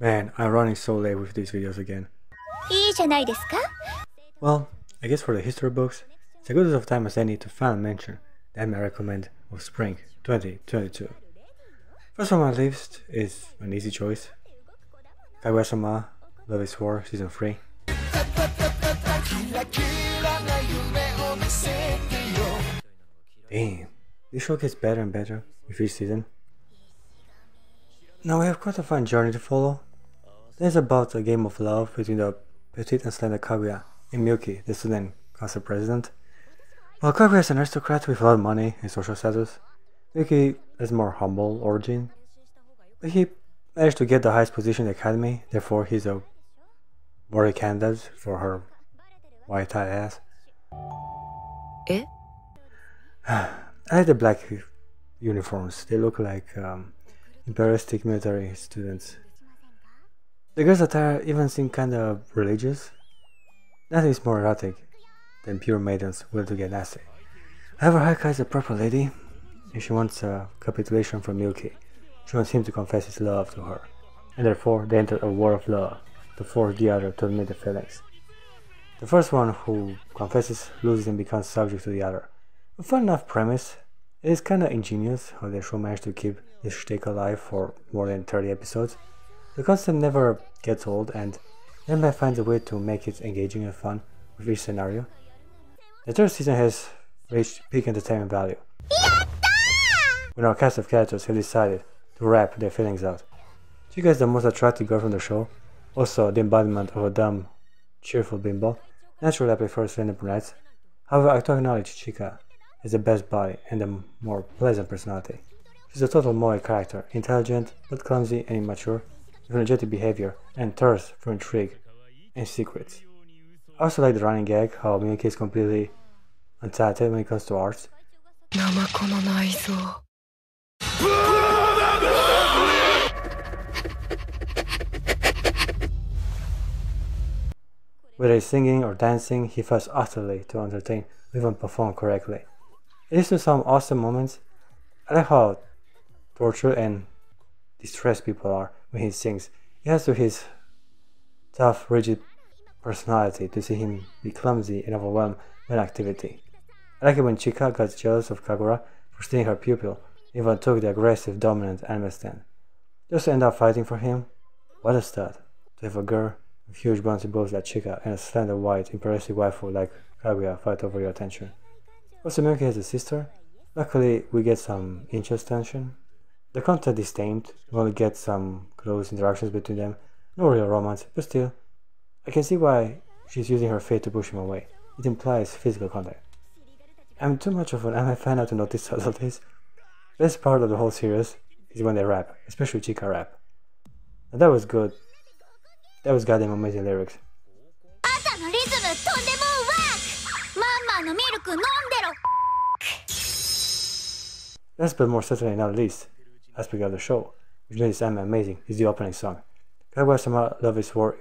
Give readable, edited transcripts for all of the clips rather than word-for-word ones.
Man, I'm running so late with these videos again. いいじゃないですか? Well, I guess for the history books, it's as good of time as any to finally mention the anime I recommend of spring 2022. First on my list is an easy choice. Kaguya-sama, Love is War Season 3. Damn, this show gets better and better with each season. Now we have quite a fun journey to follow. This is about a game of love between the petite and slender Kaguya and Miyuki, the student council president. While Kaguya is an aristocrat with a lot of money and social status, Miyuki has more humble origin, but he managed to get the highest position in the academy, therefore he's a worthy candidate for her white-tie ass. Eh? I like the black uniforms, they look like imperialistic military students. The girls' attire even seem kinda religious. Nothing is more erotic than pure maidens willing to get nasty. However, Haika is a proper lady, and she wants a capitulation from Miyuki. She wants him to confess his love to her, and therefore they enter a war of love to force the other to admit their feelings. The first one who confesses loses and becomes subject to the other. A fun enough premise. It is kinda ingenious how the show managed to keep this shtick alive for more than 30 episodes. The concept never gets old, and anime finds a way to make it engaging and fun with each scenario. The third season has reached peak entertainment value, when our cast of characters have decided to rap their feelings out. Chika is the most attractive girl from the show, also the embodiment of a dumb, cheerful bimbo. Naturally I prefer slender brunettes. However, I have to acknowledge Chika has the best body and the more pleasant personality. She's a total moe character, intelligent but clumsy and immature, with energetic behavior and thirst for intrigue and secrets. I also like the running gag how Miyuki is completely untalented when it comes to arts. Whether he's singing or dancing, he fails utterly to entertain or even perform correctly. It leads to some awesome moments. I like how tortured and distressed people are when he sings. It adds to his tough, rigid personality to see him be clumsy and overwhelmed by an activity. I like it when Chika got jealous of Kagura for stealing her pupil, even took the aggressive, dominant anime stand. They also end up fighting for him. What a stud, to have a girl with huge bouncy balls like Chika and a slender white, impressive waifu like Kaguya fight over your attention. Also, Miyuki has a sister. Luckily, we get some interest tension. The content is tamed, we only get some close interactions between them, no real romance, but still, I can see why she's using her fate to push him away. It implies physical contact. I'm too much of an anime fan now to notice subtleties. Best part of the whole series is when they rap, especially Chika rap. And that was good. That was goddamn amazing lyrics. Last but more certainly not least aspect of the show, which made this anime amazing, is the opening song. Kaguya-sama Love is War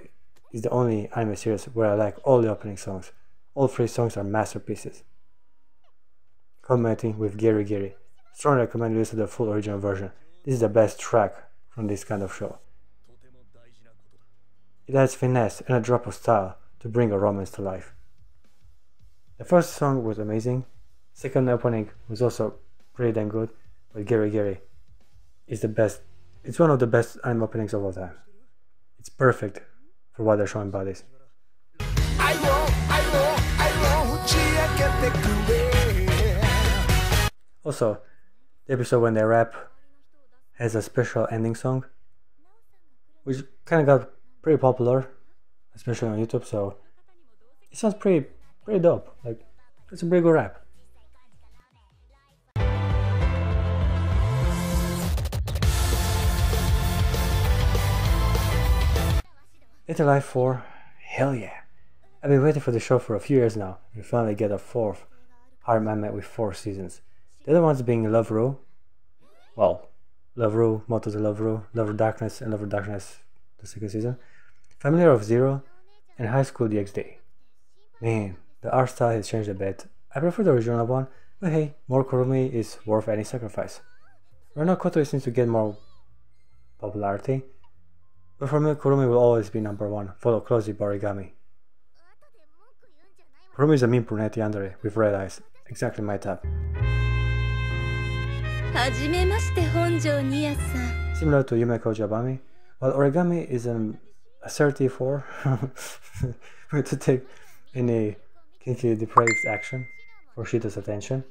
is the only anime series where I like all the opening songs. All three songs are masterpieces. Culminating with Geri Geri. Strongly recommend you listen to the full original version. This is the best track from this kind of show. It adds finesse and a drop of style to bring a romance to life. The first song was amazing. Second opening was also pretty damn good, but Geri Geri is the best. It's one of the best anime openings of all time. It's perfect for what they're showing bodies. Also, the episode when they rap has a special ending song, which kind of got pretty popular, especially on YouTube. So it sounds pretty dope. Like, it's a pretty good rap. It's Alive 4, hell yeah! I've been waiting for the show for a few years now, and we finally get a fourth harem anime with 4 seasons. The other ones being Love Ru, well, Love Ru, Moto the Love Ru, Love Ru Darkness, and Love Ru Darkness, the second season, Familiar of Zero, and High School DxD. Man, the art style has changed a bit. I prefer the original one, but hey, more Kurumi is worth any sacrifice. Right now Koto seems to get more popularity, But for me, Kurumi will always be number one, followed closely by Origami. Kurumi is a mean brunette yandere with red eyes, exactly my type. Similar to Yumeko Jabami, while Origami is an assertive whore to take any kinky depraved action for Shido's attention.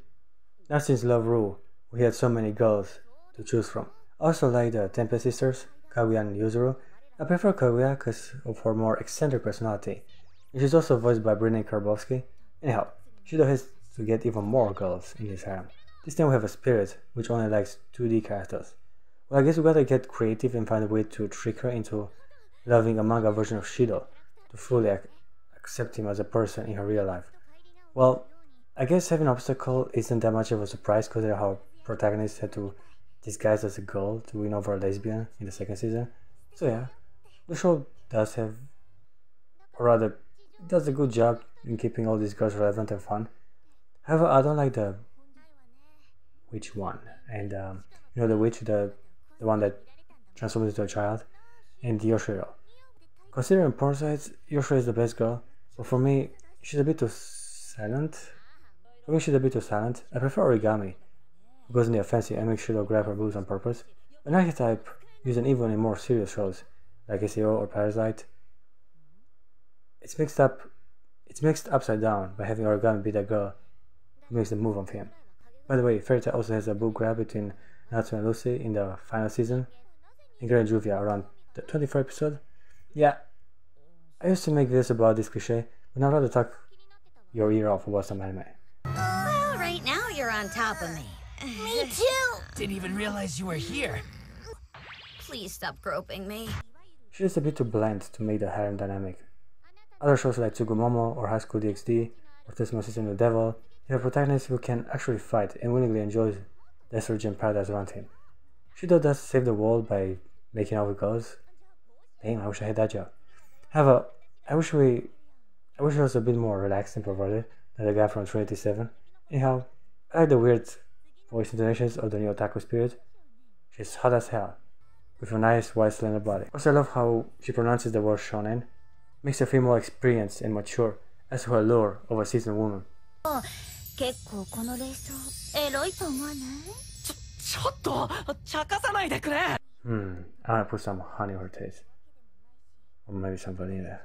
Not since Love Rule, we had so many girls to choose from. I also like the Tempest sisters, Kaguya and Yuzuru. I prefer Kaguya because of her more eccentric personality. And she's also voiced by Brittany Karbowski. Anyhow, Shido has to get even more girls in his harem. This time we have a Spirit, which only likes 2D characters. Well, I guess we gotta get creative and find a way to trick her into loving a manga version of Shido to fully accept him as a person in her real life. Well, I guess having an obstacle isn't that much of a surprise considering how protagonist had to disguise as a girl to win over a lesbian in the second season. So yeah, the show does have, or rather, it does a good job in keeping all these girls relevant and fun. However, I don't like the witch one, and you know, the witch, the one that transforms into a child, and Yoshiro. Considering porn sites, Yoshiro is the best girl, but for me, she's a bit too silent. I prefer Origami, who goes in the offensive and makes Shido grab her boobs on purpose. An archetype used even in more serious shows, like SEO or Parasite. It's mixed upside down by having Origami be the girl who makes the move on him. By the way, Fairy Tail also has a boob grab between Natsu and Lucy in the final season, and Grey and Juvia around the 24th episode. Yeah, I used to make videos about this cliche, but now I'd rather talk your ear off about some anime. Well, right now you're on top of me. Me too! Didn't even realize you were here. Please stop groping me. She's just a bit too bland to make the harem dynamic. Other shows like Tsugumomo or High School DxD or Tsumo System of the Devil have protagonists who can actually fight and willingly enjoy the estrogen paradise around him. Shido does save the world by making out with girls. Damn, I wish I had that job. However, I wish he was a bit more relaxed and perverted than the guy from Trinity 7. Anyhow, I like the weird voice intonations of the new otaku spirit. She's hot as hell, with a nice white slender body. Also, I love how she pronounces the word shonen. Makes her feel more experienced and mature as to her allure of a seasoned woman. I wanna put some honey on her taste. Or maybe some vanilla.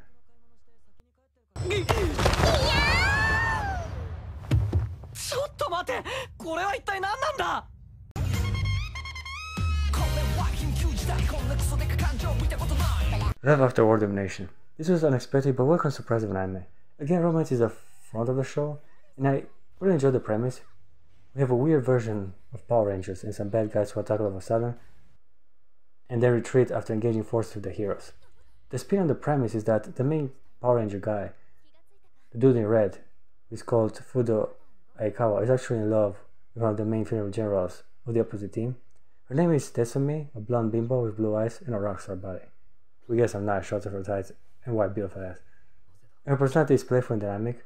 Love after world domination. This was unexpected but welcome surprise of an anime. Again, romance is the front of the show, and I really enjoyed the premise. We have a weird version of Power Rangers and some bad guys who attack all of a sudden, and then retreat after engaging forces with the heroes. The spin on the premise is that the main Power Ranger guy, the dude in red, who is called Fudo Aikawa, is actually in love with one of the main female generals of the opposite team. Her name is Tetsumi, a blonde bimbo with blue eyes and a rockstar body. We get some nice shots of her tights and white beautiful ass. And her personality is playful and dynamic.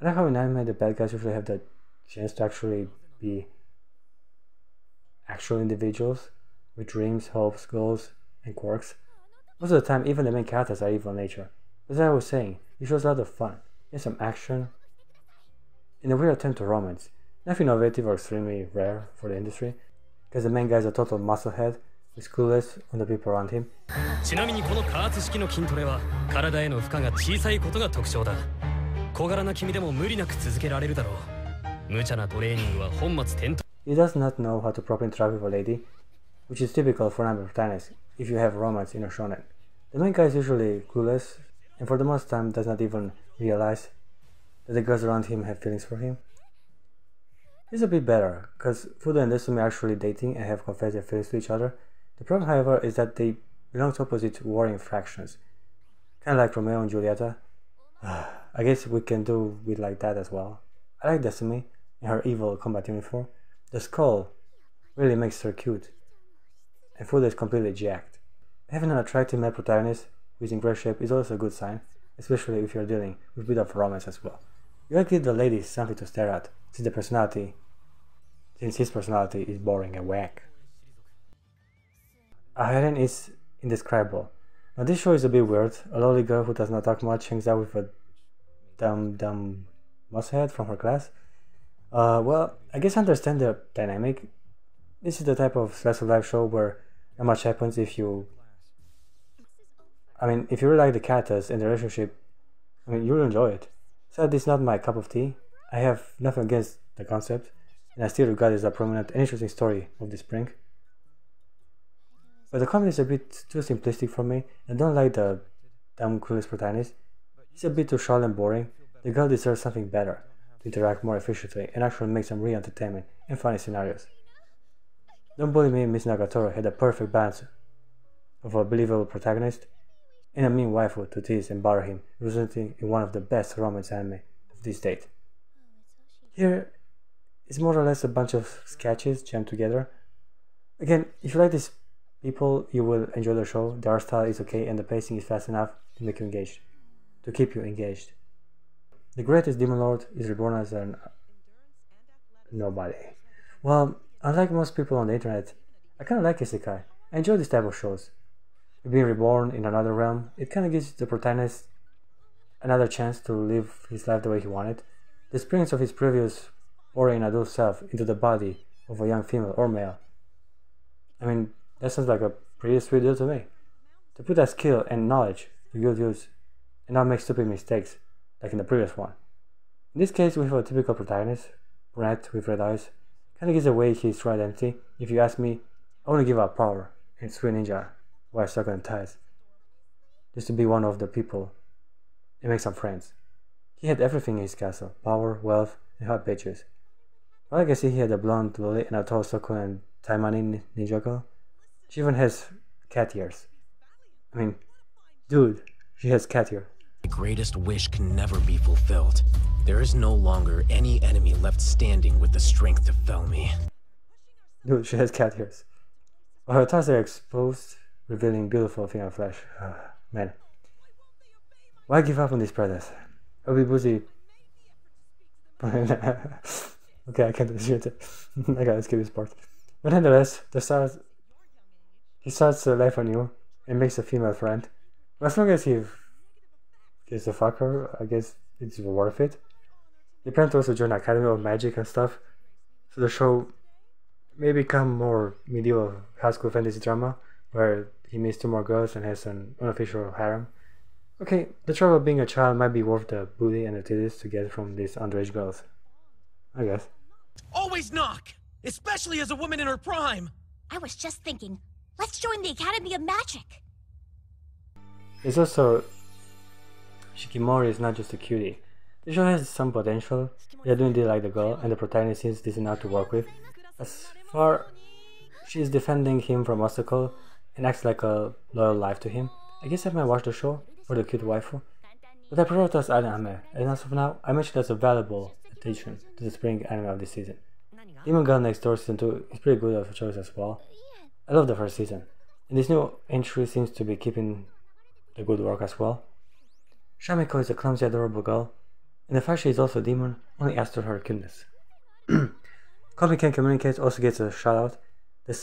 I like how in anime the bad guys usually have the chance to actually be actual individuals with dreams, hopes, goals, and quirks. Most of the time, even the main characters are evil in nature. As I was saying, it shows a lot of fun. There's some action, in a weird attempt to romance. Nothing innovative or extremely rare for the industry, because the main guy is a total musclehead who's clueless on the people around him. ちなみにこの加圧式の筋トレは体への負荷が小さいことが特徴だ。小柄な君でも無理なく続けられるだろう。無茶なトレーニングは本末転倒。He does not know how to properly interact with a lady, which is typical for an anime protagonist if you have romance in a shonen. The main guy is usually clueless, and for the most time does not even realize that the girls around him have feelings for him. He's a bit better, because Fudo and Desumi are actually dating and have confessed their feelings to each other. The problem, however, is that they belong to opposite warring factions. Kinda like Romeo and Julieta. I guess we can do it like that as well. I like Desumi in her evil combat uniform. The skull really makes her cute, and Fudo is completely jacked. Having an attractive male protagonist who is in great shape is also a good sign, especially if you're dealing with a bit of romance as well. You gotta give the ladies something to stare at, since his personality is boring and whack. A harem is indescribable, Now this show is a bit weird. A lovely girl who does not talk much hangs out with a dumb mushead from her class. Well, I guess I understand the dynamic. This is the type of slice of life show where not much happens if you... if you really like the characters and the relationship, you'll enjoy it. Sadly, it's not my cup of tea. I have nothing against the concept, and I still regard it as a prominent and interesting story of the spring. But the comedy is a bit too simplistic for me. I don't like the dumb clueless protagonist. He's a bit too shallow and boring. The girl deserves something better, to interact more efficiently and actually make some real entertainment and funny scenarios. Don't Bully Me Miss Nagatoro had a perfect balance of a believable protagonist and a mean waifu to tease and bother him, resulting in one of the best romance anime of this date. Here, it's more or less a bunch of sketches jammed together. Again, if you like these people, you will enjoy the show. The art style is okay and the pacing is fast enough to make you engaged, to keep you engaged. The greatest demon lord is reborn as an nobody. Well, unlike most people on the internet, I kinda like isekai. I enjoy this type of shows. Being reborn in another realm, it kinda gives the protagonist another chance to live his life the way he wanted. The experience of his previous boring adult self into the body of a young female or male. That sounds like a pretty sweet deal to me. To put that skill and knowledge to good use and not make stupid mistakes like in the previous one. In this case, we have a typical protagonist, brunette with red eyes, kinda gives away his true identity. If you ask me, I wanna give up power and sweet ninja while stuck on ties, just to be one of the people and make some friends. He had everything in his castle, power, wealth, and hot bitches. Well, I can see he had a blonde lily and a tall succulent Taimani ninja girl. She even has cat ears. Dude, she has cat ears. My greatest wish can never be fulfilled. There is no longer any enemy left standing with the strength to fell me. Dude, she has cat ears. While her tusks are exposed, revealing beautiful female flesh. Man. Why give up on this predators? I'll be busy. Okay, I can't do it. I gotta skip this part. But nonetheless, he starts life anew and makes a female friend. But as long as he gets to fuck her, I guess it's worth it. They plan to also join Academy of Magic and stuff, so the show may become more medieval high school fantasy drama, where he meets two more girls and has an unofficial harem. Okay, the trouble of being a child might be worth the booty and the titties to get from these underage girls, I guess. Always knock! Especially as a woman in her prime! I was just thinking, let's join the Academy of Magic. It's also... Shikimori is not just a cutie. The show has some potential. They don't really like the girl, and the protagonist seems decent enough to work with. As far she is defending him from obstacle and acts like a loyal wife to him, I guess I might watch the show for the cute waifu. But I prioritize anime, and as of now, I mentioned that's a valuable addition to the spring anime of this season. Demon Girl Next Door Season 2 is pretty good of a choice as well. I love the first season, and this new entry seems to be keeping the good work as well. Shamiko is a clumsy, adorable girl, and the fact she is also a demon only adds to her cuteness. Comic Can Communicate also gets a shout out. The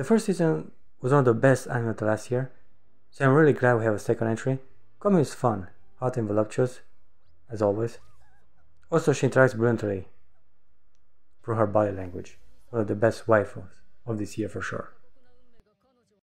first season was one of the best anime of the last year, so I'm really glad we have a second entry. Komi is fun, hot and voluptuous, as always. Also, she interacts brilliantly through her body language, one of the best waifus of this year for sure.